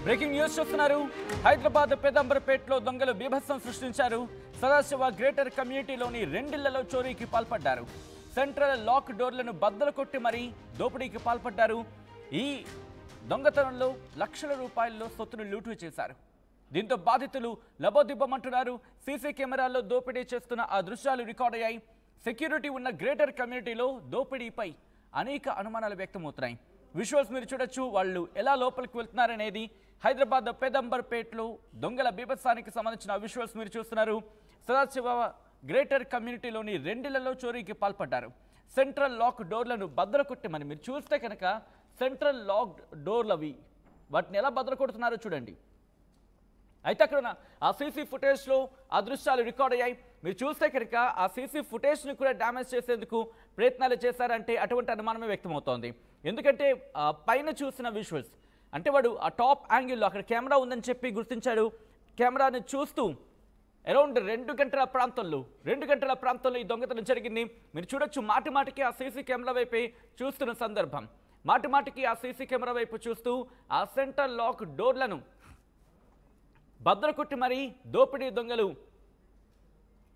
Breaking news చూస్తున్నారు. హైదరాబాద్ పెదంబరపేటలో దొంగలు బీభత్సం సృష్టించారు. సదాశివ గ్రేటర్ కమ్యూనిటీలోని రెండిళ్లలో చోరీకి పాల్పడ్డారు. సెంట్రల్ లాక్ డోర్లను బద్దలు కొట్టి మరీ దోపిడీకి పాల్పడ్డారు. ఈ దొంగతనంలో లక్షల రూపాయల్లో సొత్తును లూటు చేశారు. దీంతో బాధితులు లబోదిబ్బమంటున్నారు. సీసీ కెమెరాల్లో దోపిడీ చేస్తున్న ఆ దృశ్యాలు రికార్డ్ అయ్యాయి. సెక్యూరిటీ ఉన్న గ్రేటర్ కమ్యూనిటీలో దోపిడీపై అనేక అనుమానాలు వ్యక్తమవుతున్నాయి. విజువల్స్ మీరు చూడొచ్చు. వాళ్ళు ఎలా లోపలికి వెళ్తున్నారనేది హైదరాబాద్ పెదంబర్పేటలో దొంగల బీభత్సానికి సంబంధించిన విజువల్స్ మీరు చూస్తున్నారు. సదాశివ గ్రేటర్ కమ్యూనిటీలోని రెండిళ్లలో చోరీకి పాల్పడ్డారు. సెంట్రల్ లాక్ డోర్లను బద్దలు కొట్టమని మీరు చూస్తే కనుక సెంట్రల్ లాక్ డోర్లవి వాటిని ఎలా బద్దలు కొడుతున్నారో చూడండి. అయితే అక్కడ ఆ సీసీ ఫుటేజ్లో ఆ దృశ్యాలు రికార్డ్ అయ్యాయి. మీరు చూస్తే కనుక ఆ సీసీ ఫుటేజ్ని కూడా డ్యామేజ్ చేసేందుకు ప్రయత్నాలు చేశారంటే అటువంటి అనుమానమే వ్యక్తమవుతోంది. ఎందుకంటే పైన చూసిన విజువల్స్ అంటే వాడు ఆ టాప్ యాంగిల్లో అక్కడ కెమెరా ఉందని చెప్పి గుర్తించాడు. కెమెరాని చూస్తూ అరౌండ్ 2 గంటల ప్రాంతంలో ఈ దొంగతనం జరిగింది. మీరు చూడొచ్చు. మాటిమాటికి ఆ సీసీ కెమెరా వైపే చూస్తున్న సందర్భం. మాటిమాటికి ఆ సీసీ కెమెరా వైపు చూస్తూ ఆ సెంట్రల్ లాక్ డోర్లను బద్దలు కొట్టి మరీ దోపిడీ దొంగలు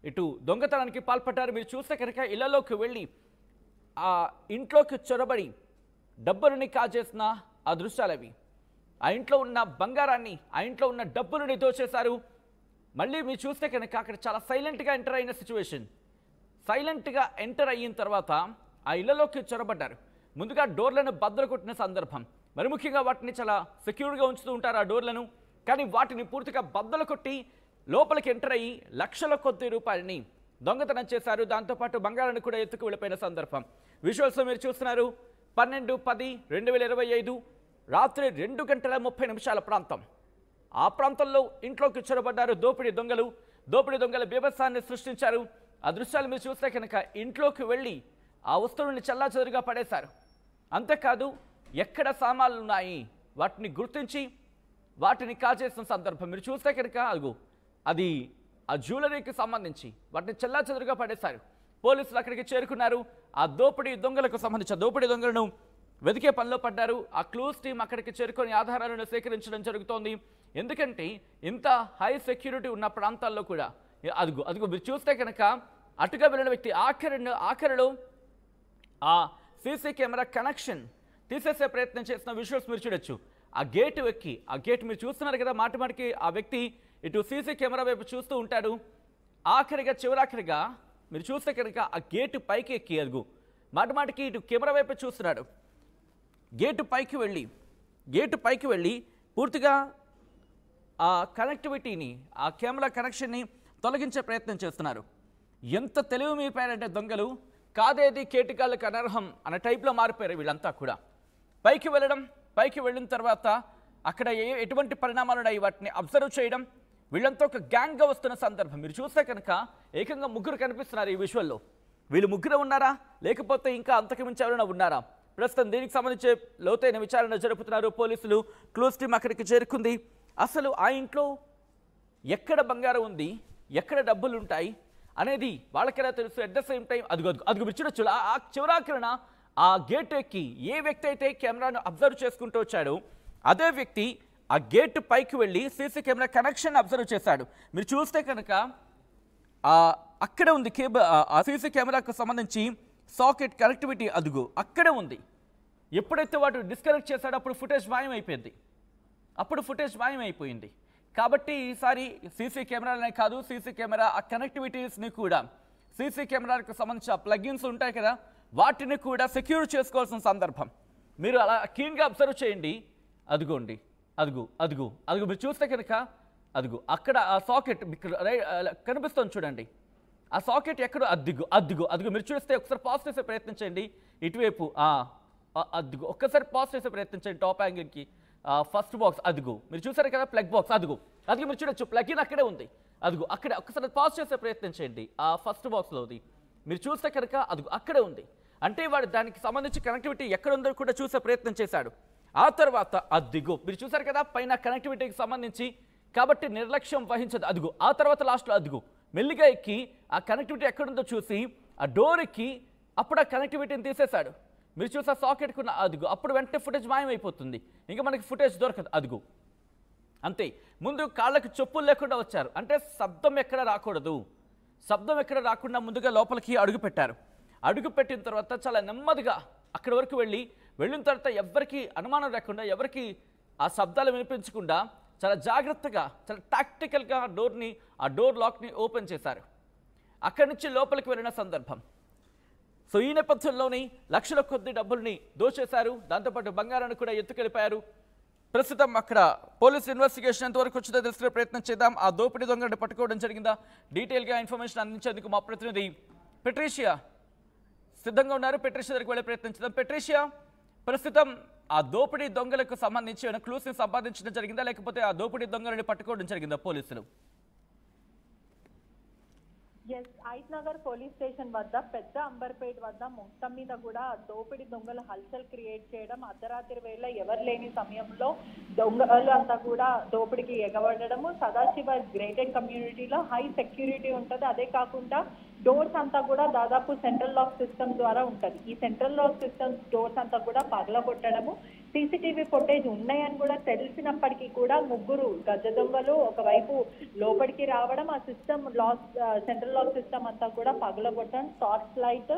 ఇటు దొంగతనానికి పాల్పడ్డారు. మీరు చూస్తే కనుక ఇళ్లలోకి వెళ్ళి ఆ ఇంట్లోకి చొరబడి డబ్బులని కాజేసిన ఆ దృశ్యాలవి. ఆ ఇంట్లో ఉన్న బంగారాన్ని, ఆ ఇంట్లో ఉన్న డబ్బులని దోచేశారు. మళ్ళీ మీరు చూస్తే కనుక అక్కడ చాలా సైలెంట్గా ఎంటర్ అయిన సిచ్యువేషన్. సైలెంట్గా ఎంటర్ అయిన తర్వాత ఆ ఇళ్లలోకి చొరబడ్డారు. ముందుగా డోర్లను బద్దలు కొట్టిన సందర్భం. మరి ముఖ్యంగా వాటిని చాలా సెక్యూర్గా ఉంచుతూ ఉంటారు ఆ డోర్లను. కానీ వాటిని పూర్తిగా బద్దలు కొట్టి లోపలికి ఎంటర్ అయ్యి లక్షల కొద్ది రూపాయలని దొంగతనం చేశారు. దాంతోపాటు బంగారాన్ని కూడా ఎత్తుకు వెళ్ళిపోయిన సందర్భం. విజువల్స్ మీరు చూస్తున్నారు. 12/10/2025 రాత్రి 2:30 ప్రాంతం. ఆ ప్రాంతంలో ఇంట్లోకి చొరబడ్డారు దోపిడీ దొంగలు బీభత్సాన్ని సృష్టించారు. ఆ దృశ్యాలు మీరు చూస్తే కనుక ఇంట్లోకి వెళ్ళి ఆ వస్తువుల్ని చెల్లాచెదురుగా పడేశారు. అంతేకాదు ఎక్కడ సామాన్లు ఉన్నాయి వాటిని గుర్తించి వాటిని కాజేసిన సందర్భం. మీరు చూస్తే కనుక అది ఆ జ్యువెలరీకి సంబంధించి వాటిని చెల్లాచెదురుగా పడేశారు. పోలీసులు అక్కడికి చేరుకున్నారు. ఆ దోపిడీ దొంగలకు సంబంధించిన దోపిడీ దొంగలను వెతికే పనిలో పడ్డారు. ఆ క్లూస్ టీం అక్కడికి చేరుకొని ఆధారాలను సేకరించడం జరుగుతోంది. ఎందుకంటే ఇంత హై సెక్యూరిటీ ఉన్న ప్రాంతాల్లో కూడా అదిగో మీరు చూస్తే కనుక అటుగా వెళ్ళిన వ్యక్తి ఆఖరిలో ఆ సీసీ కెమెరా కనెక్షన్ తీసేసే ప్రయత్నం చేసిన విజువల్స్ మీరు చూడొచ్చు. ఆ గేట్ మీరు చూస్తున్నారు కదా. మాటిమాటికి ఆ వ్యక్తి ఇటు సీసీ కెమెరా వైపు చూస్తూ ఉంటాడు. చివరాఖరిగా మీరు చూస్తే కనుక ఆ గేటు పైకి ఎక్కి మాటిమాటికి ఇటు కెమెరా వైపు చూస్తున్నాడు. గేటు పైకి వెళ్ళి పూర్తిగా ఆ కనెక్టివిటీని, ఆ కెమెరా కనెక్షన్ని తొలగించే ప్రయత్నం చేస్తున్నారు. ఎంత తెలివి మీరిపోయారంటే దొంగలు, కాదేది కేటికాళ్ళకి అనర్హం అన్న టైప్లో మారిపోయారు వీళ్ళంతా కూడా. పైకి వెళ్ళిన తర్వాత అక్కడ ఎటువంటి పరిణామాలు ఉన్నాయి వాటిని అబ్జర్వ్ చేయడం. వీళ్ళంతా ఒక గ్యాంగ్గా వస్తున్న సందర్భం. మీరు చూస్తే కనుక ఏకంగా 3 కనిపిస్తున్నారు ఈ విజువల్లో. వీళ్ళు 3 ఉన్నారా, లేకపోతే ఇంకా అంతకు మించి ఎవరైనా ఉన్నారా? ప్రస్తుతం దీనికి సంబంధించి లోతైన విచారణ జరుపుతున్నారు పోలీసులు. క్లూస్ టీం అక్కడికి చేరుకుంది. అసలు ఆ ఇంట్లో ఎక్కడ బంగారం ఉంది, ఎక్కడ డబ్బులు ఉంటాయి అనేది వాళ్ళకెలా తెలుసు? అట్ ద సేమ్ టైం అదిగో మీరు చూడొచ్చు. ఆ చివరాఖరణ ఆ గేట్ ఎక్కి ఏ వ్యక్తి అయితే కెమెరాను అబ్జర్వ్ చేసుకుంటూ వచ్చాడో అదే వ్యక్తి ఆ గేట్ పైకి వెళ్ళి సీసీ కెమెరా కనెక్షన్ అబ్జర్వ్ చేశాడు. మీరు చూస్తే కనుక అక్కడే ఉంది కేబుల్. ఆ సీసీ కెమెరాకు సంబంధించి సాకెట్ కనెక్టివిటీ అక్కడే ఉంది. ఎప్పుడైతే వాడు డిస్కనెక్ట్ చేశాడో అప్పుడు ఫుటేజ్ మాయమైపోయింది. కాబట్టి ఈసారి సీసీ కెమెరాలనే కాదు, సీసీ కెమెరా ఆ కనెక్టివిటీస్ని కూడా, సీసీ కెమెరాలకు సంబంధించిన ప్లగిన్స్ ఉంటాయి కదా, వాటిని కూడా సెక్యూర్ చేసుకోవాల్సిన సందర్భం. మీరు అలా క్లీన్గా అబ్జర్వ్ చేయండి. అదిగో మీరు చూస్తే కనుక అక్కడ ఆ సాకెట్ కనిపిస్తుంది చూడండి. ఆ సాకెట్ ఎక్కడో అదిగో మీరు చూస్తే ఒకసారి పాజ్ చేసే ప్రయత్నం చేయండి. ఇటువైపు ఒక్కసారి పాజ్ చేసే ప్రయత్నం చేయండి. టాప్ యాంగిల్కి ఫస్ట్ బాక్స్ మీరు చూసారు కదా, ప్లగ్ బాక్స్ అదిగో మీరు చూడొచ్చు. ప్లగ్ ఇన్ అక్కడే ఉంది. అక్కడే ఒక్కసారి పాజ్ చేసే ప్రయత్నం చేయండి. ఆ ఫస్ట్ బాక్స్లోది మీరు చూస్తే కనుక అక్కడే ఉంది. అంటే వాడు దానికి సంబంధించి కనెక్టివిటీ ఎక్కడ ఉందో కూడా చూసే ప్రయత్నం చేశాడు. ఆ తర్వాత మీరు చూసారు కదా పైన కనెక్టివిటీకి సంబంధించి, కాబట్టి నిర్లక్ష్యం వహించదు. ఆ తర్వాత లాస్ట్లో మెల్లిగా ఎక్కి ఆ కనెక్టివిటీ ఎక్కడుందో చూసి ఆ డోర్ ఎక్కి అప్పుడు ఆ కనెక్టివిటీని తీసేశాడు. మీరు చూసే సాకెట్కున్న అప్పుడు వెంటనే ఫుటేజ్ మాయమైపోతుంది. ఇంకా మనకి ఫుటేజ్ దొరకదు. అంతే. ముందు కాళ్ళకు చెప్పులు లేకుండా వచ్చారు. అంటే శబ్దం ఎక్కడ రాకూడదు, శబ్దం ఎక్కడ రాకుండా ముందుగా లోపలికి అడుగుపెట్టారు. అడుగుపెట్టిన తర్వాత చాలా నెమ్మదిగా అక్కడి వరకు వెళ్ళిన తర్వాత ఎవరికి అనుమానం లేకుండా, ఎవరికి ఆ శబ్దాలు వినిపించకుండా చాలా జాగ్రత్తగా, చాలా టాక్టికల్గా ఆ డోర్ లాక్ని ఓపెన్ చేశారు. అక్కడి నుంచి లోపలికి వెళ్ళిన సందర్భం. సో ఈ నేపథ్యంలోని లక్షల కొద్ది డబ్బుల్ని దోచేశారు. దాంతోపాటు బంగారాన్ని కూడా ఎత్తుకెళ్ళిపోయారు. ప్రస్తుతం అక్కడ పోలీస్ ఇన్వెస్టిగేషన్ ఎంతవరకు వచ్చిందో తెలుసుకునే ప్రయత్నం చేద్దాం. ఆ దోపిడీ దొంగని పట్టుకోవడం జరిగిందా, డీటెయిల్గా ఇన్ఫర్మేషన్ అందించేందుకు మా ప్రతినిధి పెట్రీషియా సిద్ధంగా ఉన్నారు. పెట్రీషియా దగ్గరికి వెళ్ళే ప్రయత్నం చేద్దాం. పెట్రీషియా, ప్రస్తుతం ఆ దోపిడీ దొంగలకు సంబంధించి ఏమైనా క్లూస్ని సంపాదించడం జరిగిందా, లేకపోతే ఆ దోపిడీ దొంగలని పట్టుకోవడం జరిగిందా పోలీసులు? ఎస్, ఐత్ నగర్ పోలీస్ స్టేషన్ వద్ద పెద్ద అంబర్పేట్ వద్ద మొత్తం మీద కూడా దోపిడీ దొంగలు హల్చల్ క్రియేట్ చేయడం, అర్ధరాత్రి వేళ ఎవరు లేని సమయంలో దొంగలు అంతా కూడా దోపిడికి ఎగబడము. సదాశివ గ్రేటెడ్ కమ్యూనిటీలో హై సెక్యూరిటీ ఉంటుంది. అదే కాకుండా డోర్స్ అంతా కూడా దాదాపు సెంట్రల్ లాక్ సిస్టమ్ ద్వారా ఉంటుంది. ఈ సెంట్రల్ లాక్ సిస్టమ్ డోర్స్ అంతా కూడా పగలగొట్టడము, సీసీటీవీ ఫుటేజ్ ఉన్నాయని కూడా తెలిసినప్పటికీ కూడా ముగ్గురు గజ దొంగలు ఒకవైపు లోపలికి రావడం, ఆ system lock central lock system అంతా కూడా పగలగొట్టడం, టార్చ్ లైట్,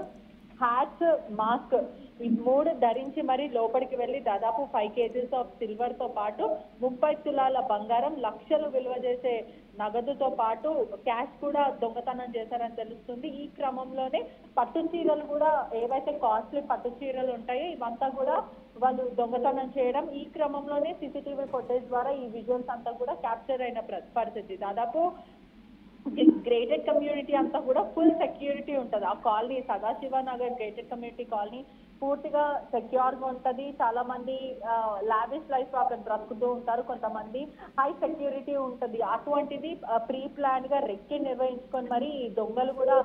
హ్యాట్స్, మాస్క్ ఈ 3 ధరించి మరి లోపలికి వెళ్ళి దాదాపు 5 kgs ఆఫ్ సిల్వర్ తో పాటు 30 తులాల బంగారం, లక్షలు విలువ చేసే నగదుతో పాటు క్యాష్ కూడా దొంగతనం చేశారని తెలుస్తుంది. ఈ క్రమంలోనే పట్టు చీరలు కూడా, ఏవైతే కాస్ట్లీ పట్టు చీరలు ఉంటాయో ఇవంతా కూడా వాళ్ళు దొంగతనం చేయడం. ఈ క్రమంలోనే సీసీటీవీ ఫుటేజ్ ద్వారా ఈ విజువల్స్ అంతా కూడా క్యాప్చర్ అయిన పరిస్థితి. దాదాపు గ్రేటెడ్ కమ్యూనిటీ అంతా కూడా ఫుల్ సెక్యూరిటీ ఉంటుంది. ఆ colony Sadashiva Nagar gated community colony పూర్తిగా సెక్యూర్ గా ఉంటది. చాలా మంది లావిష్ లైఫ్ అక్కడ బ్రతుకుతూ ఉంటారు, కొంతమంది హై సెక్యూరిటీ ఉంటది. అటువంటిది ప్రీ ప్లాన్ గా రెక్కి నిర్వహించుకొని మరి ఈ దొంగలు కూడా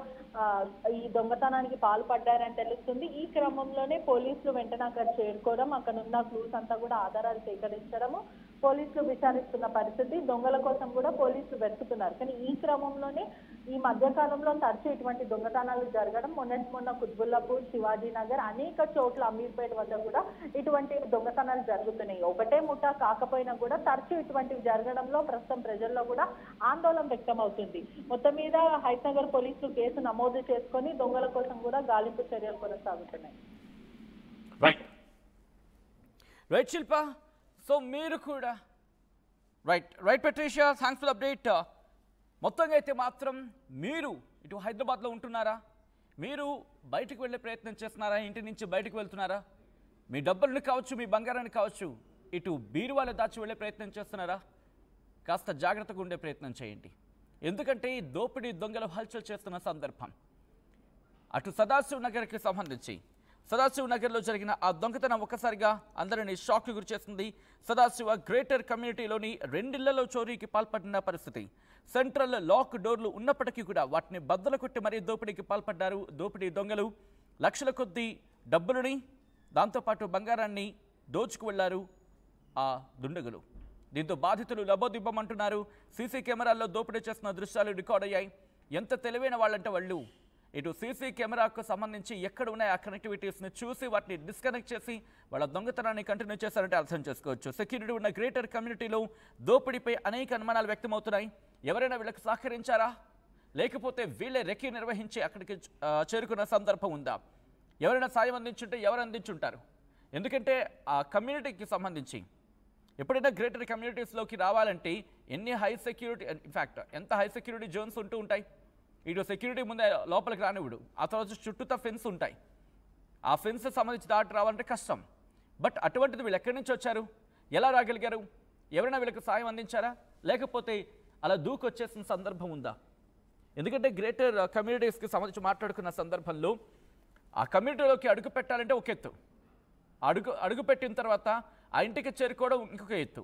ఈ దొంగతనానికి పాల్పడ్డారని తెలుస్తుంది. ఈ క్రమంలోనే పోలీసులు వెంటనే అక్కడ చేరుకోవడం, అక్కడ ఉన్న క్లూస్ అంతా కూడా ఆధారాలు సేకరించడము, పోలీసులు విచారిస్తున్న పరిస్థితి. దొంగల కోసం కూడా పోలీసులు వెతుకుతున్నారు. కానీ ఈ క్రమంలోనే ఈ మధ్యకాలంలో తరచూ ఇటువంటి దొంగతనాలు జరగడం, మొన్న కుత్బుల్లాపూర్, శివాజీ నగర్, అనేక చోట్ల అమీర్పేట వద్ద కూడా ఇటువంటి దొంగతనాలు జరుగుతున్నాయి. ఒకటే ముఠా కాకపోయినా కూడా తరచూ ఇటువంటివి జరగడంలో ప్రస్తుతం ప్రజల్లో కూడా ఆందోళన వ్యక్తం అవుతుంది. మొత్తం మీద హైత్ నగర్ పోలీసులు కేసు నమోదు చేసుకొని దొంగల కోసం కూడా గాలింపు చర్యలు కొనసాగుతున్నాయి. రైట్ శిల్ప, సో మీరు కూడా right Patricia, thanks for update. మొత్తంగా అయితే మాత్రం మీరు ఇటు హైదరాబాద్లో ఉంటున్నారా, మీరు బయటకు వెళ్ళే ప్రయత్నం చేస్తున్నారా, ఇంటి నుంచి బయటకు వెళ్తున్నారా, మీ డబ్బులను కావచ్చు, మీ బంగారాన్ని కావచ్చు ఇటు బీరువాలో దాచి వెళ్ళే ప్రయత్నం చేస్తున్నారా, కాస్త జాగ్రత్తగా ఉండే ప్రయత్నం చేయండి. ఎందుకంటే ఈ దోపిడీ దొంగలు హల్చల్ చేస్తున్న సందర్భం. అటు సదాశివ్ నగర్కి సంబంధించి సదాశివ్ నగర్లో జరిగిన ఆ దొంగతనం ఒక్కసారిగా అందరినీ షాక్కి గురి చేస్తుంది. సదాశివ గ్రేటర్ కమ్యూనిటీలోని 2 ఇళ్లలో చోరీకి పాల్పడిన పరిస్థితి. సెంట్రల్ లాక్ డోర్లు ఉన్నప్పటికీ కూడా వాటిని బద్దలు కొట్టి మరీ దోపిడీకి పాల్పడ్డారు దోపిడీ దొంగలు. లక్షల కొద్దీ డబ్బులని, దాంతోపాటు బంగారాన్ని దోచుకు వెళ్లారు ఆ దుండగులు. దీంతో బాధితులు లబోదిబ్బమంటున్నారు. సీసీ కెమెరాల్లో దోపిడీ చేస్తున్న దృశ్యాలు రికార్డ్ అయ్యాయి. ఎంత తెలివైన వాళ్ళంటే వాళ్ళు ఇటు సీసీ కెమెరాకు సంబంధించి ఎక్కడ ఉన్నాయి ఆ కనెక్టివిటీస్ని చూసి వాటిని డిస్కనెక్ట్ చేసి వాళ్ళ దొంగతనాన్ని కంటిన్యూ చేశారంటే అర్థం చేసుకోవచ్చు. సెక్యూరిటీ ఉన్న గ్రేటర్ కమ్యూనిటీలో దోపిడీపై అనేక అనుమానాలు వ్యక్తమవుతున్నాయి. ఎవరైనా వీళ్ళకి సహకరించారా, లేకపోతే వీళ్ళే రెక్కి నిర్వహించి అక్కడికి చేరుకున్న సందర్భం ఉందా, ఎవరైనా సాయం అందించుంటే ఎవరు అందించుంటారు? ఎందుకంటే ఆ కమ్యూనిటీకి సంబంధించి ఎప్పుడైనా గ్రేటర్ కమ్యూనిటీస్లోకి రావాలంటే ఎన్ని హై సెక్యూరిటీ, ఇన్ఫ్యాక్ట్ ఎంత హై సెక్యూరిటీ జోన్స్ ఉంటూ ఉంటాయి. ఇటు సెక్యూరిటీ ముందే లోపలికి రానివ్వడు, ఆ తర్వాత చుట్టూతా ఫెన్స్ ఉంటాయి. ఆ ఫెన్స్ సంబంధించి దాటి రావాలంటే కష్టం. బట్ అటువంటిది వీళ్ళు ఎక్కడి నుంచి వచ్చారు, ఎలా రాగలిగారు, ఎవరైనా వీళ్ళకి సాయం అందించారా, లేకపోతే అలా దూకొచ్చేసిన సందర్భం ఉందా? ఎందుకంటే గ్రేటర్ కమ్యూనిటీస్కి సంబంధించి మాట్లాడుకున్న సందర్భంలో ఆ కమ్యూనిటీలోకి అడుగు పెట్టాలంటే ఒక ఎత్తు, అడుగు పెట్టిన తర్వాత ఆ ఇంటికి చేరుకోవడం ఇంకొక ఎత్తు.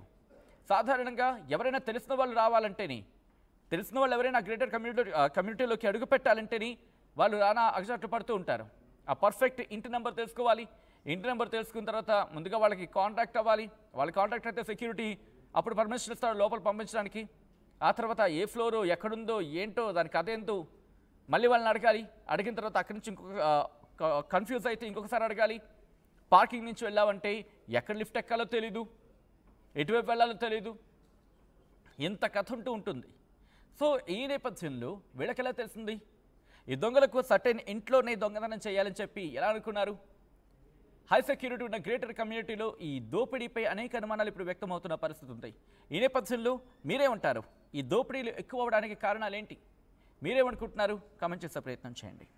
సాధారణంగా ఎవరైనా తెలిసిన వాళ్ళు రావాలంటేనే, తెలిసిన వాళ్ళు ఎవరైనా గ్రేటర్ కమ్యూనిటీలోకి అడుగు పెట్టాలంటేనే వాళ్ళు రానా అగచాట్లు పడుతూ ఉంటారు. ఆ పర్ఫెక్ట్ ఇంటి నెంబర్ తెలుసుకోవాలి. ఇంటి నెంబర్ తెలుసుకున్న తర్వాత ముందుగా వాళ్ళకి కాంటాక్ట్ అవ్వాలి. వాళ్ళ కాంటాక్ట్ అయితే సెక్యూరిటీ అప్పుడు పర్మిషన్ ఇస్తారు లోపల పంపించడానికి. ఆ తర్వాత ఏ ఫ్లోరు ఎక్కడుందో ఏంటో దానికి అదేంతో మళ్ళీ వాళ్ళని అడగాలి. అడిగిన తర్వాత అక్కడి నుంచి ఇంకొక కన్ఫ్యూజ్ అయితే ఇంకొకసారి అడగాలి. పార్కింగ్ నుంచి వెళ్ళామంటే ఎక్కడ లిఫ్ట్ ఎక్కాలో తెలీదు, ఎటువైపు వెళ్ళాలో తెలీదు. ఇంత కథ ఉంటూ ఉంటుంది. సో ఈ నేపథ్యంలో వీళ్ళకెలా తెలిసింది ఈ దొంగలకు సర్టెన్ ఇంట్లోనే దొంగతనం చేయాలని చెప్పి ఎలా అనుకున్నారు? హై సెక్యూరిటీ ఉన్న గ్రేటర్ కమ్యూనిటీలో ఈ దోపిడీపై అనేక అనుమానాలు ఇప్పుడు వ్యక్తమవుతున్న పరిస్థితి ఉంది. ఈ నేపథ్యంలో మీరేమంటారు? ఈ దోపిడీలు ఎక్కువ అవడానికి కారణాలు ఏంటి? మీరేమనుకుంటున్నారు? కామెంట్ చేసే ప్రయత్నం చేయండి.